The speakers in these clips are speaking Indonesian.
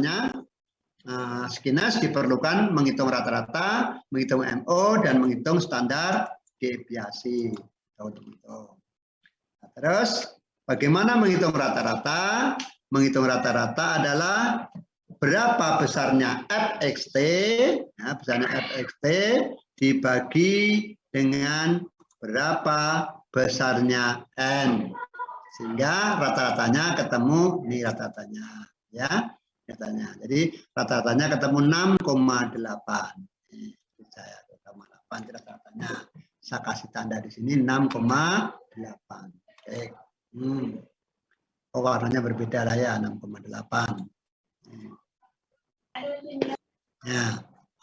namanya skinnes diperlukan menghitung rata-rata, menghitung MO, dan menghitung standar deviasi. Terus bagaimana menghitung rata-rata? Menghitung rata-rata adalah berapa besarnya fxt, ya, besarnya fxt dibagi dengan berapa besarnya n, sehingga rata-ratanya ketemu ini rata-ratanya, ya. Jadi rata-ratanya ketemu 6,8. Saya 6,8 rata-ratanya. Saya kasih tanda di sini 6,8. Oke. Oh, warnanya berbeda lah ya, 6,8. Nah,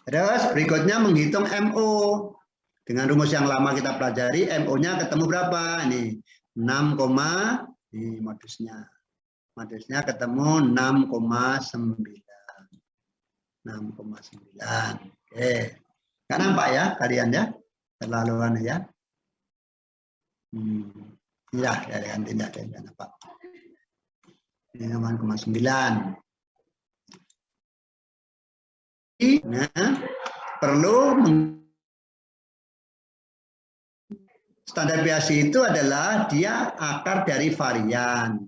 terus berikutnya menghitung MO. Dengan rumus yang lama kita pelajari, MO-nya ketemu berapa? Ini 6, ini modusnya. Modusnya ketemu 6,9. 6,9. Oke. Nggak nampak ya kalian ya? Terlaluan ya. Ya, kalian tidak nampak. Ini 6,9. Nah, perlu standar deviasi itu adalah dia akar dari varian.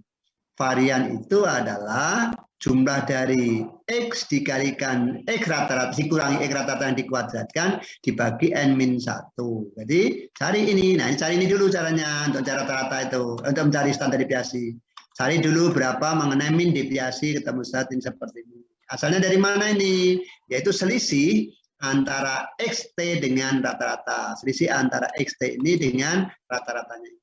Varian itu adalah jumlah dari X dikalikan X rata-rata dikurangi X rata-rata yang dikuadratkan dibagi N-1. Jadi cari ini. Nah, cari ini dulu caranya untuk cara rata-rata itu. Untuk mencari standar deviasi. Cari dulu berapa mengenai min deviasi ketemu statin seperti ini. Asalnya dari mana ini? Yaitu selisih antara XT dengan rata-rata. Selisih antara XT ini dengan rata-ratanya ini.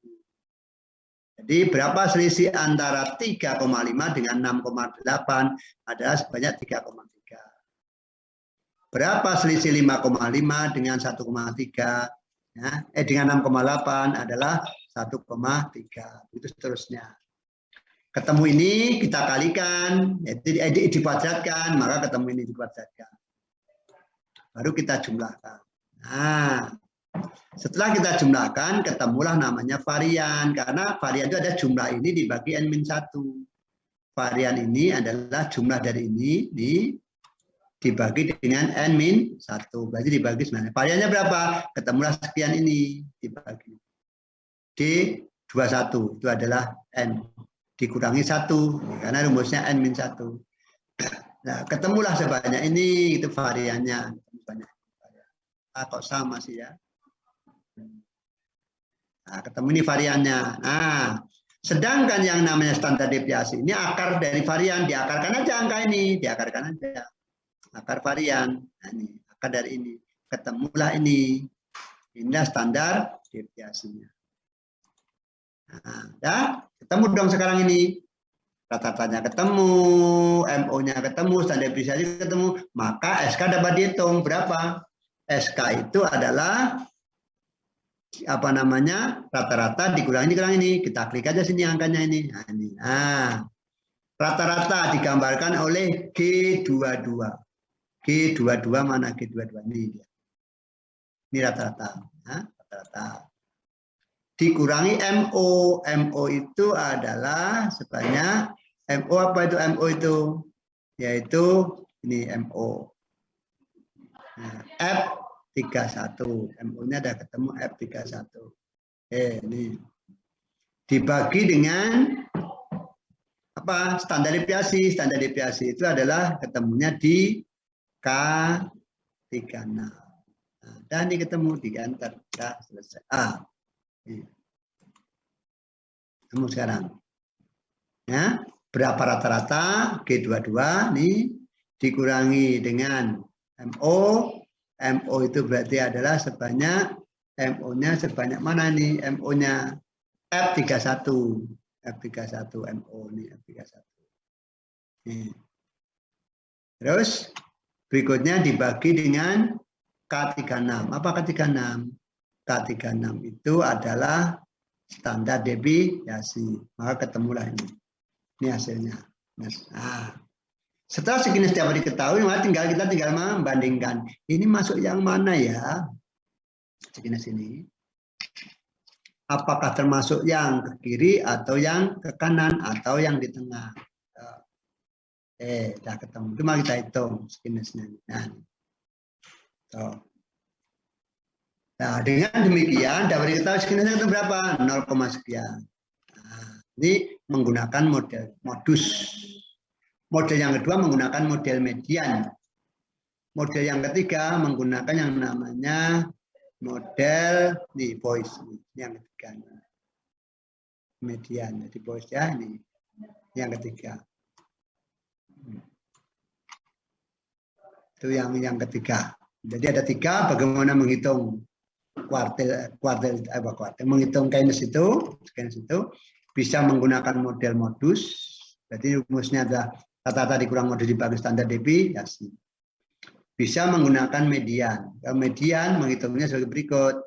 Jadi berapa selisih antara 3,5 dengan 6,8 adalah sebanyak 3,3. Berapa selisih 5,5 dengan 1,3 ya, dengan 6,8 adalah 1,3. Itu seterusnya. Ketemu ini kita kalikan, jadi dikuadratkan, maka ketemu ini dikuadratkan. Baru kita jumlahkan. Nah, setelah kita jumlahkan, ketemulah namanya varian. Karena varian itu ada jumlah ini dibagi N-1. Varian ini adalah jumlah dari ini dibagi dengan N-1. Berarti dibagi 9. Variannya berapa? Ketemulah sekian ini dibagi. D21 itu adalah N. Dikurangi 1. Karena rumusnya N-1. Nah, ketemulah sebanyak ini, itu variannya. Kok sama sih ya? Nah, ketemu ini variannya. Nah, sedangkan yang namanya standar deviasi ini akar dari varian, diakarkan aja angka ini, diakarkan aja. Akar varian. Nah, ini akar dari ini. Ketemulah ini. Inilah standar deviasinya. Nah, ya, ketemu dong sekarang ini. Rata-ratanya ketemu, MO-nya ketemu, standar deviasi ketemu, maka SK dapat dihitung berapa? SK itu adalah apa namanya rata-rata dikurangi ini, kita klik aja sini angkanya ini. Nah, ini. Nah, rata-rata digambarkan oleh G22. G22 mana G22 ini dia. Ini rata-rata. Nah, rata-rata. Dikurangi MO. MO itu adalah sebanyak MO apa itu MO itu? Yaitu ini MO. Nah, F31. MO-nya ada ketemu F31. Ini. Dibagi dengan apa? Standar deviasi. Standar deviasi itu adalah ketemunya di K36. Nah, dan ini ketemu di enter. Sudah selesai. Ketemu sekarang. Ya, berapa rata-rata G22 nih dikurangi dengan MO. MO itu berarti adalah sebanyak MO-nya sebanyak mana nih? MO-nya F31. F31 MO nih F31. Nih. Terus berikutnya dibagi dengan K36. Apa K36? K36 itu adalah standar deviasi. Maka ketemulah ini. Ini hasilnya. Nah, setelah segini setiap hari diketahui, maka kita tinggal membandingkan. Ini masuk yang mana ya? Segini sini. Apakah termasuk yang ke kiri atau yang ke kanan atau yang di tengah? Sudah ketemu. Cuma kita hitung skinnesnya. Nah, dengan demikian dapat diketahui skinnesnya itu berapa? 0, sekian. Nah, ini menggunakan modus. Model yang kedua menggunakan model median. Model yang ketiga menggunakan yang namanya model voice. Ini yang ketiga. Median. Jadi voice ya ini yang ketiga. Itu yang ketiga. Jadi ada 3 bagaimana menghitung kuartil menghitung Keynes itu bisa menggunakan model modus. Berarti rumusnya adalah rata-rata dikurang modus dibagi standar deviasi. Bisa menggunakan median. Median menghitungnya sebagai berikut.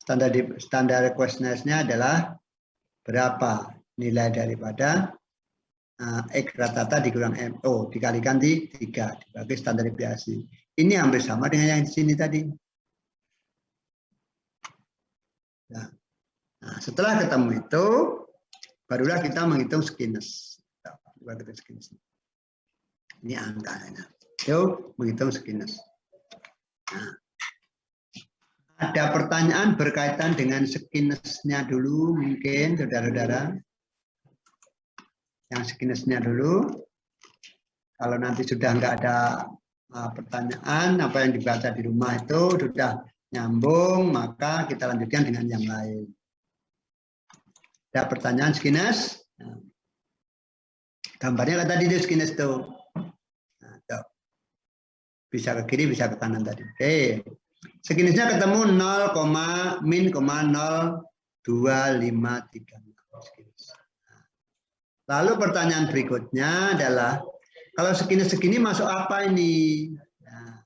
Standar requestness-nya adalah berapa nilai daripada X rata-rata dikurang MO dikalikan 3 dibagi standar deviasi. Ini hampir sama dengan yang di sini tadi. Nah, setelah ketemu itu, barulah kita menghitung skinnes. Ini angkanya. Yuk, menghitung skinnes. Nah, ada pertanyaan berkaitan dengan skinnesnya dulu, mungkin saudara-saudara. Yang skinnesnya dulu. Kalau nanti sudah nggak ada pertanyaan, apa yang dibaca di rumah itu sudah nyambung, maka kita lanjutkan dengan yang lain. Ada pertanyaan skinnes? Nah, gambarnya kan tadi itu skinnes tuh. Nah, tuh. Bisa ke kiri, bisa ke kanan tadi. Oke. Skinnesnya ketemu 0,0253. Lalu pertanyaan berikutnya adalah, kalau skinnes segini masuk apa ini? Nah,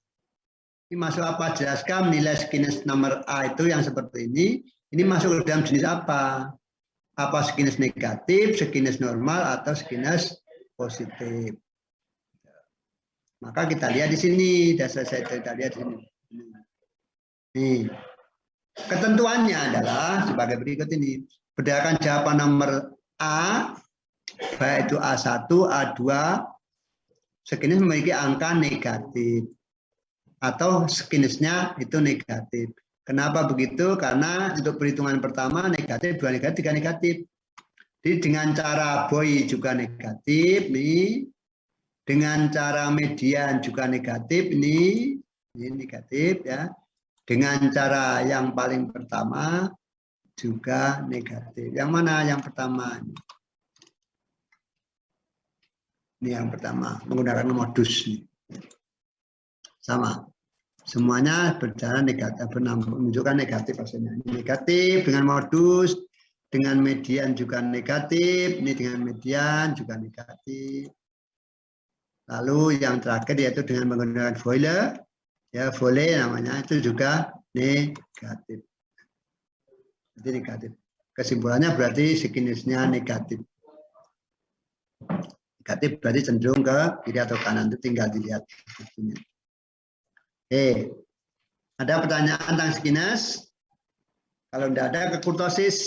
ini masuk apa? Jelaskan nilai skinnes nomor A itu yang seperti ini masuk ke dalam jenis apa? Apa skinnes negatif, skinnes normal, atau skinnes positif? Maka kita lihat di sini, dasar saya kita lihat di sini. Nih, ketentuannya adalah sebagai berikut ini. Berdasarkan jawaban nomor A, baik itu A1, A2, skinnes memiliki angka negatif. Atau skinnesnya itu negatif. Kenapa begitu? Karena untuk perhitungan pertama negatif, 2 negatif, 3 negatif. Jadi dengan cara Boy juga negatif, nih. Dengan cara median juga negatif, ini negatif ya. Dengan cara yang paling pertama juga negatif. Yang mana yang pertama? Ini yang pertama, menggunakan modus. Sama. Semuanya berjalan negatif, menunjukkan negatif hasilnya. Negatif dengan modus, dengan median juga negatif, ini dengan median juga negatif. Lalu yang terakhir yaitu dengan menggunakan Foyle, ya Foyle namanya, itu juga negatif. Jadi negatif. Kesimpulannya berarti skinnesnya negatif. Negatif berarti cenderung ke kiri atau kanan, itu tinggal dilihat. Oke, ada pertanyaan tentang skinnes? Kalau tidak ada, ke kurtosis.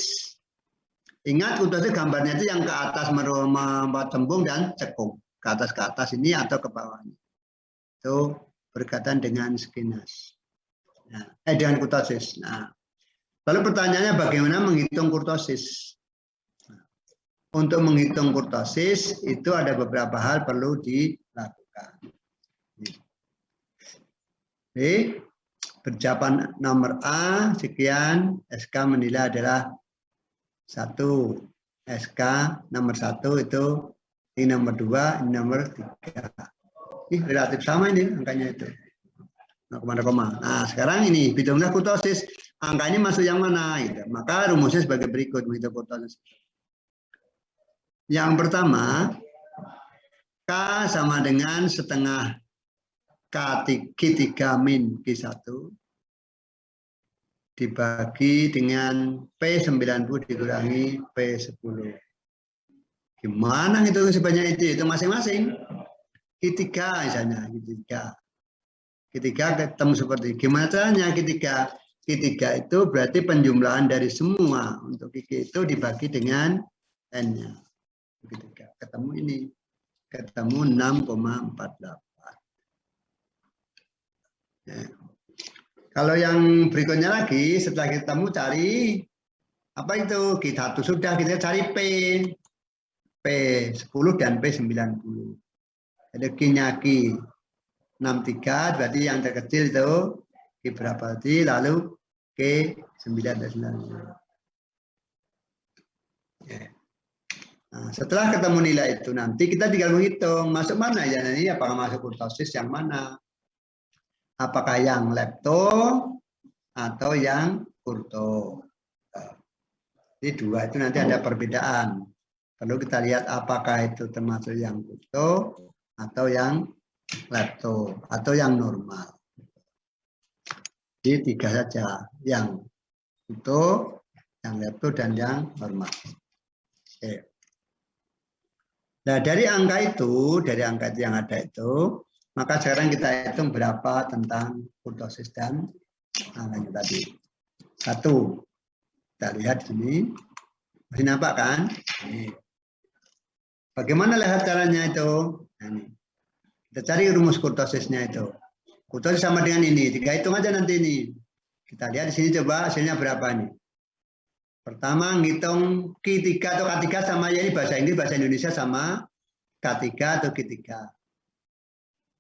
Ingat kurtosis gambarnya itu yang ke atas membuat tembung dan cekung. Ke atas ini atau ke bawahnya. Itu berkaitan dengan skinnes. Nah, dengan kurtosis. Nah, lalu pertanyaannya bagaimana menghitung kurtosis? Nah, untuk menghitung kurtosis itu ada beberapa hal perlu dilakukan. Oke, berjawaban nomor A sekian, SK menilai adalah 1. SK nomor 1 itu, ini nomor 2, ini nomor 3. Ini relatif sama ini angkanya itu. 0,0. Nah, sekarang ini hitunglah kurtosis. Angka ini masuk yang mana? Gitu. Maka rumusnya sebagai berikut menghitung kurtosis. Yang pertama, K sama dengan setengah Q3 min Q1 dibagi dengan P90 dikurangi P10. Gimana itu sebanyak itu? Itu masing-masing. Q3 misalnya, Q3 ketemu seperti gimana caranya Q3? Q3 itu berarti penjumlahan dari semua untuk Q itu dibagi dengan N-nya. Q3 ketemu ini. ketemu 6,48. Ya. Kalau yang berikutnya lagi, setelah ketemu cari apa itu? Q1 sudah, kita cari P10 dan P90. Jadi Q-nya Q63, berarti yang terkecil itu Q berapa tadi, lalu Q9. Ya. Nah, setelah ketemu nilai itu nanti kita tinggal menghitung masuk mana ya, ini apakah masuk kurtosis yang mana, apakah yang lepto atau yang kurto. Jadi dua itu nanti ada perbedaan. Perlu kita lihat apakah itu termasuk yang kurto atau yang lepto atau yang normal. Jadi 3 saja, yang kurto, yang lepto dan yang normal. Oke. Nah, dari angka itu yang ada itu, maka sekarang kita hitung berapa tentang kurtosis dan angkanya tadi. 1. Kita lihat di sini. Masih nampak kan? Ini. Bagaimana lihat caranya itu? Nah, ini. Kita cari rumus kurtosisnya itu. Kurtosis sama dengan ini. 3 hitung aja nanti ini. Kita lihat di sini coba hasilnya berapa nih. Pertama ngitung Q3 atau K3 sama ya, ini bahasa Inggris, bahasa Indonesia sama K3 atau Q3.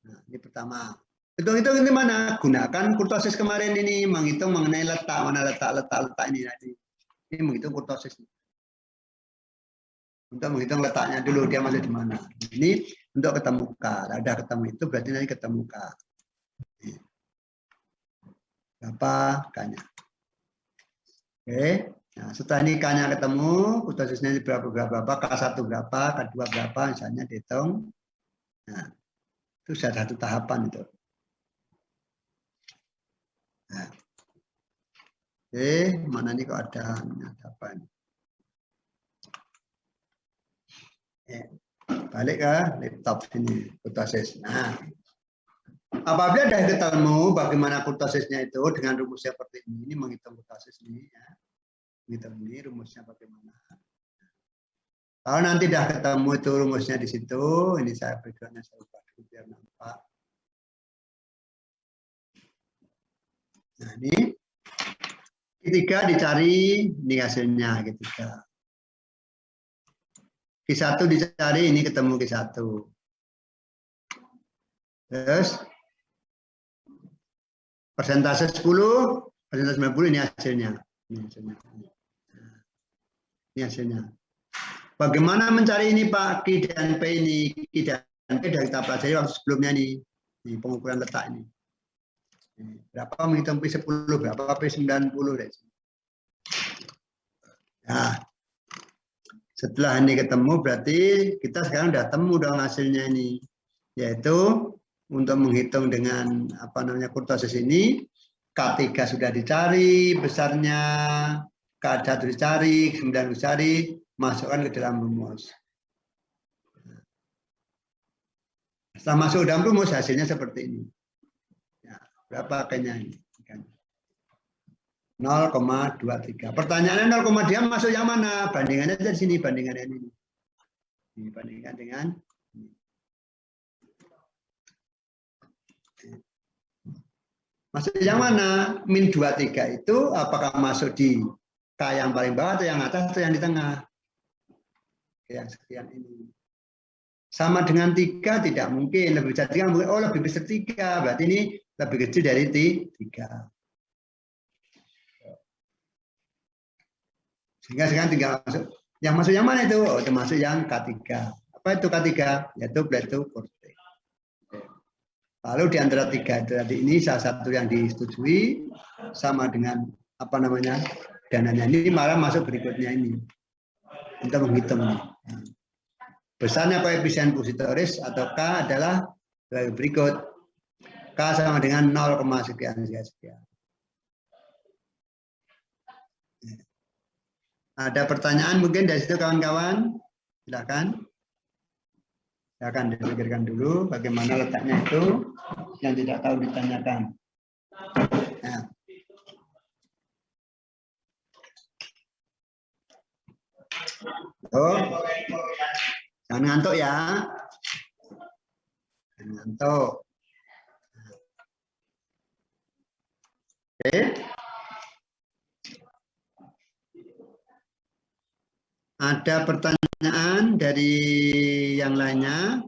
Nah, ini pertama. Hitung-hitung ini mana? Gunakan kurtosis kemarin ini, menghitung mengenai letak, mana letak ini tadi. Ini menghitung kurtosis. Untuk menghitung letaknya dulu, dia masuk di mana. Ini untuk ketemu K. Ada ketemu itu berarti nanti ketemu K. Berapa K-nya? Oke. Nah, setelah ini K-nya ketemu, kurtosisnya berapa, K1 berapa, K2 berapa, misalnya dihitung. Nah, itu sudah satu tahapan itu. Nah. Oke, mana nih kok ada apa ini? Balik ke laptop ini, kurtosis. Nah, apabila sudah ketemu bagaimana kurtosisnya itu dengan rumus seperti ini menghitung kurtosis ini, ya. Menghitung ini rumusnya bagaimana. Kalau nanti sudah ketemu itu rumusnya di situ, ini saya backgroundnya saya ubah dulu biar nampak. Nah, ini Q3 dicari, ini hasilnya Q3. Q1 dicari, ini ketemu Q1. Terus persentase 10, persentase 90, ini hasilnya. Ini hasilnya. Bagaimana mencari ini Pak, Q dan P ini? Q dan P dari kita pelajari waktu sebelumnya nih. Ini pengukuran letak ini. Berapa menghitung P10, berapa P90. Nah, setelah ini ketemu berarti kita sekarang sudah temu dong hasilnya ini. Yaitu untuk menghitung dengan apa namanya kurtosis ini, K3 sudah dicari besarnya, K1 dicari, K9 dicari, masukkan ke dalam rumus. Setelah masuk dalam rumus hasilnya seperti ini. Ya, berapa kayaknya ini? 0,23. Pertanyaannya 0, dia masuk yang mana? Bandingannya dari sini, bandingannya ini. Dibandingkan dengan ini. Masuk yang mana? Min 23 itu apakah masuk di K yang paling bawah atau yang atas atau yang di tengah? Yang sekian ini. Sama dengan 3 tidak mungkin. Lebih besar 3 mungkin. Oh, lebih besar 3. Berarti ini lebih kecil dari 3. Sehingga sekarang tinggal masuk. Yang masuk yang mana itu? Oh, termasuk yang K3. Apa itu K3? Yaitu plato korte. Lalu di antara 3 itu tadi ini salah satu yang disetujui sama dengan apa namanya dananya ini, malah masuk berikutnya ini untuk menghitung. Besarnya koefisien positoris atau K adalah berikut. K sama dengan 0, sekian. Ada pertanyaan mungkin dari situ kawan-kawan? Silakan. Silakan dipikirkan dulu bagaimana letaknya itu, yang tidak tahu ditanyakan. Nah. Oh, jangan ngantuk ya. ngantuk. Oke. Ada pertanyaan dari yang lainnya?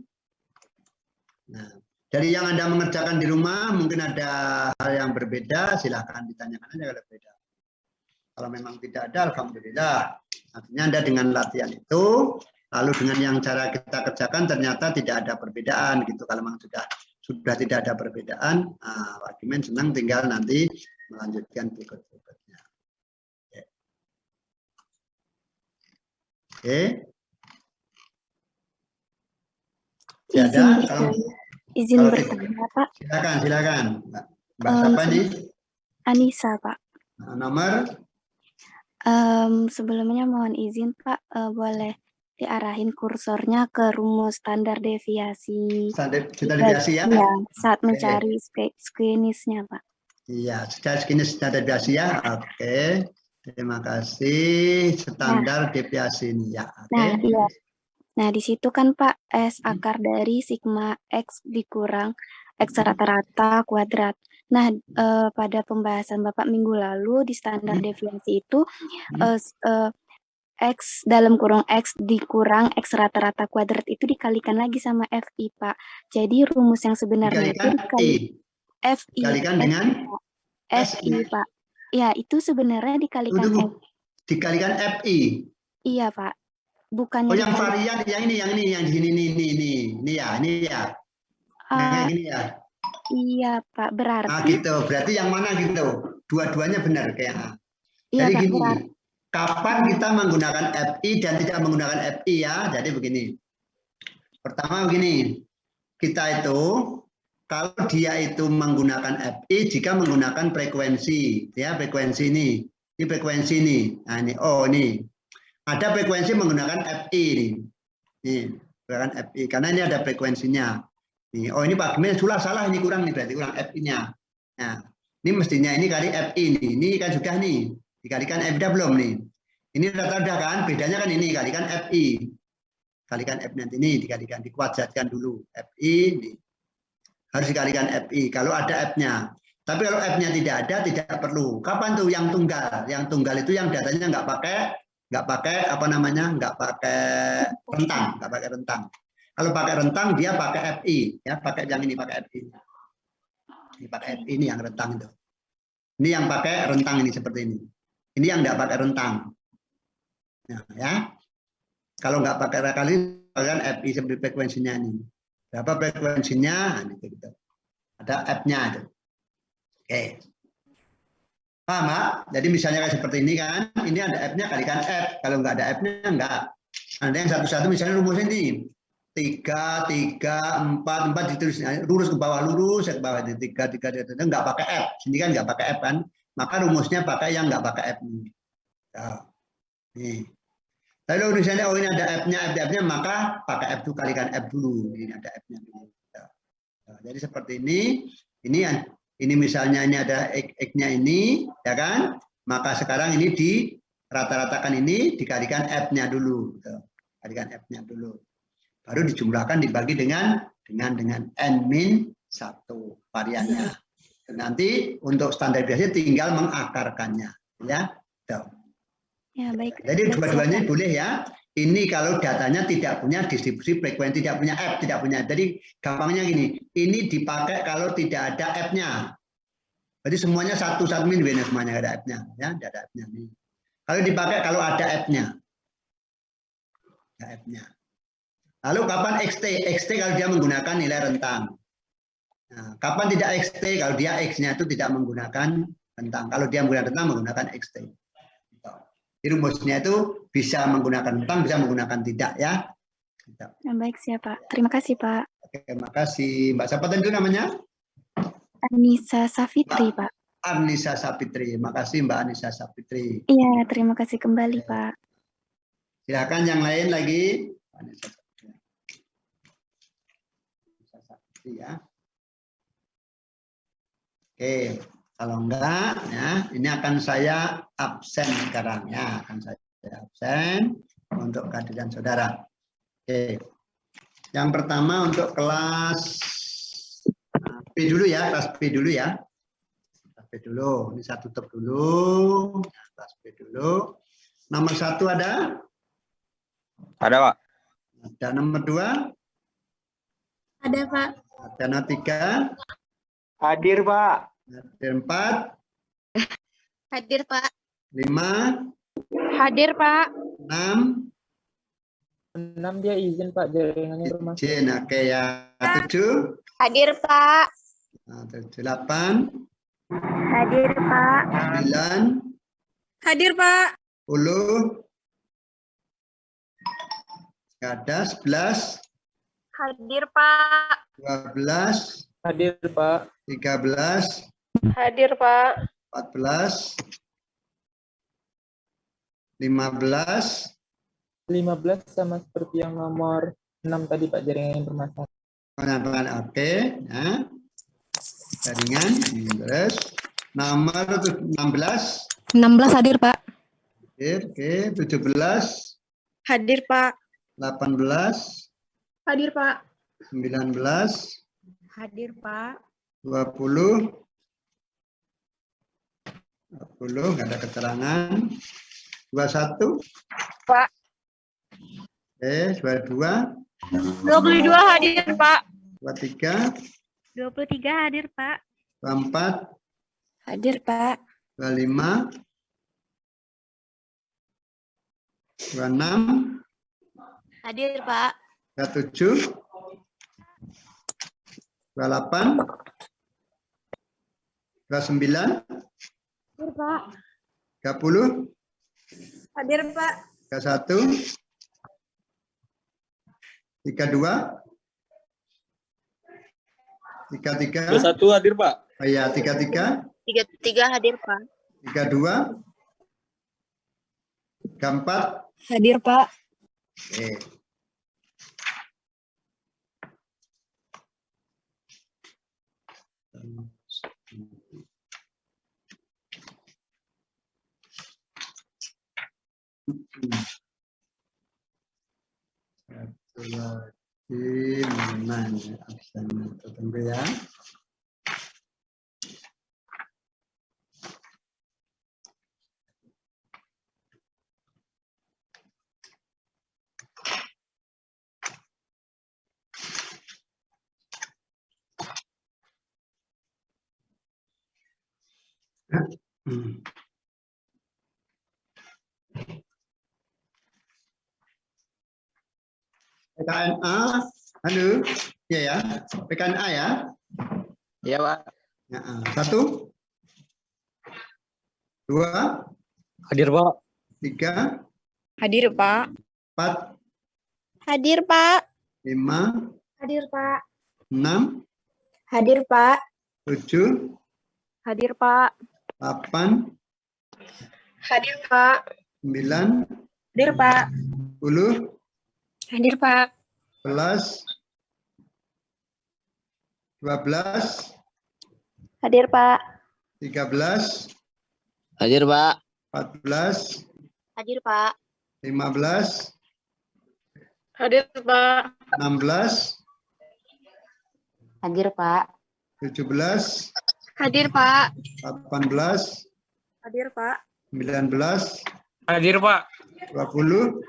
Nah, dari yang Anda mengerjakan di rumah, mungkin ada hal yang berbeda, silahkan ditanyakan aja kalau beda. Kalau memang tidak ada, alhamdulillah. Artinya Anda dengan latihan itu, lalu dengan yang cara kita kerjakan ternyata tidak ada perbedaan gitu. Kalau memang sudah tidak ada perbedaan, Pak Gimen senang tinggal nanti melanjutkan berikut-berikutnya. Oke. Izin bertanya, Pak. Silakan. Mbak siapa nih? Anissa, Pak. Nomor? Sebelumnya mohon izin, Pak, boleh diarahin kursornya ke rumus standar deviasi. Standar deviasi ya? Ya, saat mencari squeeze-nya, Pak. Iya, standar deviasi ya. Oke. Terima kasih. Standar deviasi ini ya. Nah, iya. Nah, di situ kan Pak, S akar dari sigma X dikurang X rata-rata kuadrat. Nah, pada pembahasan Bapak minggu lalu di standar deviasi itu X dalam kurung X dikurang X rata-rata kuadrat itu dikalikan lagi sama FI, Pak. Jadi rumus yang sebenarnya itu dikalikan dengan FI, Pak. Ya, itu sebenarnya dikalikan F. Dikalikan FI? Iya, Pak. Bukannya yang varian, yang di sini, ini ya. Kayak gini ya? Iya, Pak. Berarti. Nah, gitu. Berarti yang mana gitu? Dua-duanya benar kayak. Iya, jadi Pak, gini, kapan kita menggunakan FI dan tidak menggunakan FI ya? Jadi begini. Pertama begini, kita itu kalau dia itu menggunakan FI jika menggunakan frekuensi, ya frekuensi ini frekuensi ini. Nah ini, ini ada frekuensi menggunakan FI ini menggunakan FI karena ini ada frekuensinya. Nih, ini Pak Gimen salah ini kurang nih berarti kurang FI-nya. Nah, ini mestinya ini kali FI ini kan sudah nih dikalikan FI belum nih. Ini rata-rata kan bedanya kan ini kalikan FI. Kalikan F nanti ini dikalikan dikuadratkan dulu FI ini. Harus dikalikan FI kalau ada F-nya. Tapi kalau F-nya tidak ada tidak perlu. Kapan tuh yang tunggal? Yang tunggal itu yang datanya nggak pakai apa namanya? Nggak pakai rentang. Kalau pakai rentang dia pakai FI ya, pakai yang ini pakai FI. Ini pakai FI ini yang rentang itu. Ini yang pakai rentang ini seperti ini. Ini yang nggak pakai rentang. Nah, ya. Kalau nggak pakai kali kalian FI seperti frekuensinya ini. Berapa frekuensinya? Nah, gitu. Ada F-nya itu. Oke. Paham, Pak? Jadi misalnya kayak seperti ini kan, ini ada F-nya kalikan F. Kalau nggak ada F-nya enggak. Ada yang satu-satu misalnya rumusnya ini. 3, 4 ditulis lurus ke bawah, lurus ke bawah, 3 nggak pakai F. Sini kan nggak pakai F kan. Maka rumusnya pakai yang nggak pakai F ini. Nah, nih. Lalu misalnya ini ada F-nya, maka pakai F itu kalikan F dulu. Ini ada F-nya dulu. Nah, jadi seperti ini misalnya ini ada X-nya ini, ya kan? Maka sekarang ini di rata-ratakan ini dikalikan F-nya dulu. Kalikan F-nya dulu. Baru dijumlahkan dibagi dengan N-1 variannya. Dan nanti untuk standar biasa tinggal mengakarkannya. Ya. Ya, baik. Jadi dua-duanya boleh ya. Ini kalau datanya tidak punya distribusi frekuensi, tidak punya F, tidak punya. Jadi gampangnya gini, ini dipakai kalau tidak ada F-nya. Jadi semuanya satu min semuanya ada F-nya, ya, tidak ada F-nya. Kalau dipakai kalau ada F-nya. Ada F-nya. Lalu kapan XT? XT kalau dia menggunakan nilai rentang. Nah, kapan tidak XT? Kalau dia X-nya itu tidak menggunakan rentang. Kalau dia menggunakan rentang, menggunakan XT. Jadi rumusnya itu bisa menggunakan rentang, bisa menggunakan tidak ya. Baik, siap Pak. Terima kasih Pak. Oke, terima kasih. Mbak siapa itu namanya? Anissa Safitri, Pak. Anissa Safitri. Makasih Mbak Anissa Safitri. Iya, terima kasih kembali Pak. Silakan yang lain lagi. Anissa Safitri ya. Oke. Kalau enggak, ya, ini akan saya absen sekarang ya, akan saya absen untuk kehadiran saudara. Oke. Yang pertama untuk kelas B dulu ya, kelas B dulu ya. Kelas B dulu. Ini saya tutup dulu. Kelas B dulu. Nomor 1 ada? Ada, Pak. Ada. Nomor 2? Ada, Pak. Ada. Nomor 3? Hadir, Pak. Ada. 4? Hadir, Pak. 5? Hadir, Pak. 6? 6 dia izin, Pak, jaringannya rumah. Izin, oke ya. 7? Hadir, Pak. 7, 8? Hadir, Pak. 9? Hadir, Pak. 10? Nggak ada. 11? Hadir, Pak. 12? Hadir, Pak. 13? Hadir, Pak. 14? 15? 15 sama seperti yang nomor 6 tadi, Pak, jaringan bermasalah. Oke, ya. Jaringan, terus nomor 16. 16 hadir, Pak. Oke, 17. Hadir, Pak. 18. Hadir, Pak. 19. Hadir, Pak. 20. 20, nggak ada keterangan. 21. Pak. Oke, 22. 22 hadir, Pak. 23. 23 hadir, Pak. 24. Hadir, Pak. 25. 26. Hadir, Pak. 27. 28. 29. Hadir, Pak. 30. Hadir, Pak. 31. 32. 33. 21 hadir, Pak. Oh iya, 33. 33 hadir, Pak. 32. 34. Hadir, Pak. Oke. Satu lagi mana ya absennya itu tunggu ya. PKNA, halo, ya ya, PKNA ya. Iya, Pak. Ya, 1, 2, Hadir, Pak. 3, Hadir, Pak. 4, Hadir, Pak. 5, Hadir, Pak. 6, Hadir, Pak. 7, Hadir, Pak. 8, Hadir, Pak. 9, Hadir, Pak. 10, Hadir, Pak. 11, 12, Hadir, Pak. 13, Hadir, Pak. 14, Hadir, Pak. 15, Hadir, Pak. 16, Hadir, Pak. 17, Hadir, Pak. 18, Hadir, Pak. 19, Hadir, Pak. 20,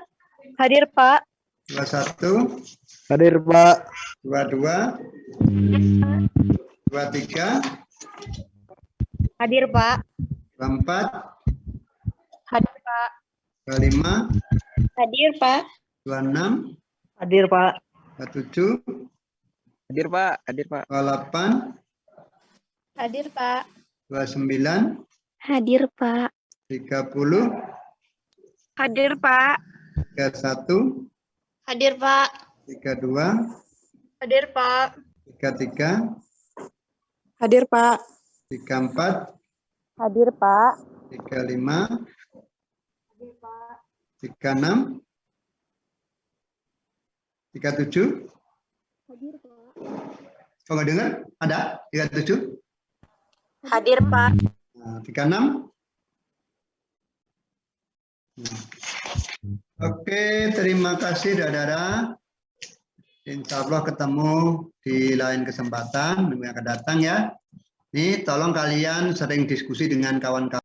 Hadir, Pak. 21, Hadir, Pak. 22, 23, Hadir, Pak. 24, Hadir, Pak. 25, Hadir, Pak. 26, Hadir, Pak. 27, Hadir, Pak. Hadir, Pak. 28, Hadir, Pak. 29, Hadir, Pak. 30, Hadir, Pak. 31, Hadir, Pak. 32, Hadir, Pak. 33, Hadir, Pak. 34, Hadir, Pak. 35, 36, 37. Hadir, Pak. Oh, nggak dengar? Ada? 37? Hadir, Pak. Nah, 36. Nah. Oke, terima kasih saudara. Insya Allah ketemu di lain kesempatan minggu yang akan datang ya. Ini tolong kalian sering diskusi dengan kawan-kawan.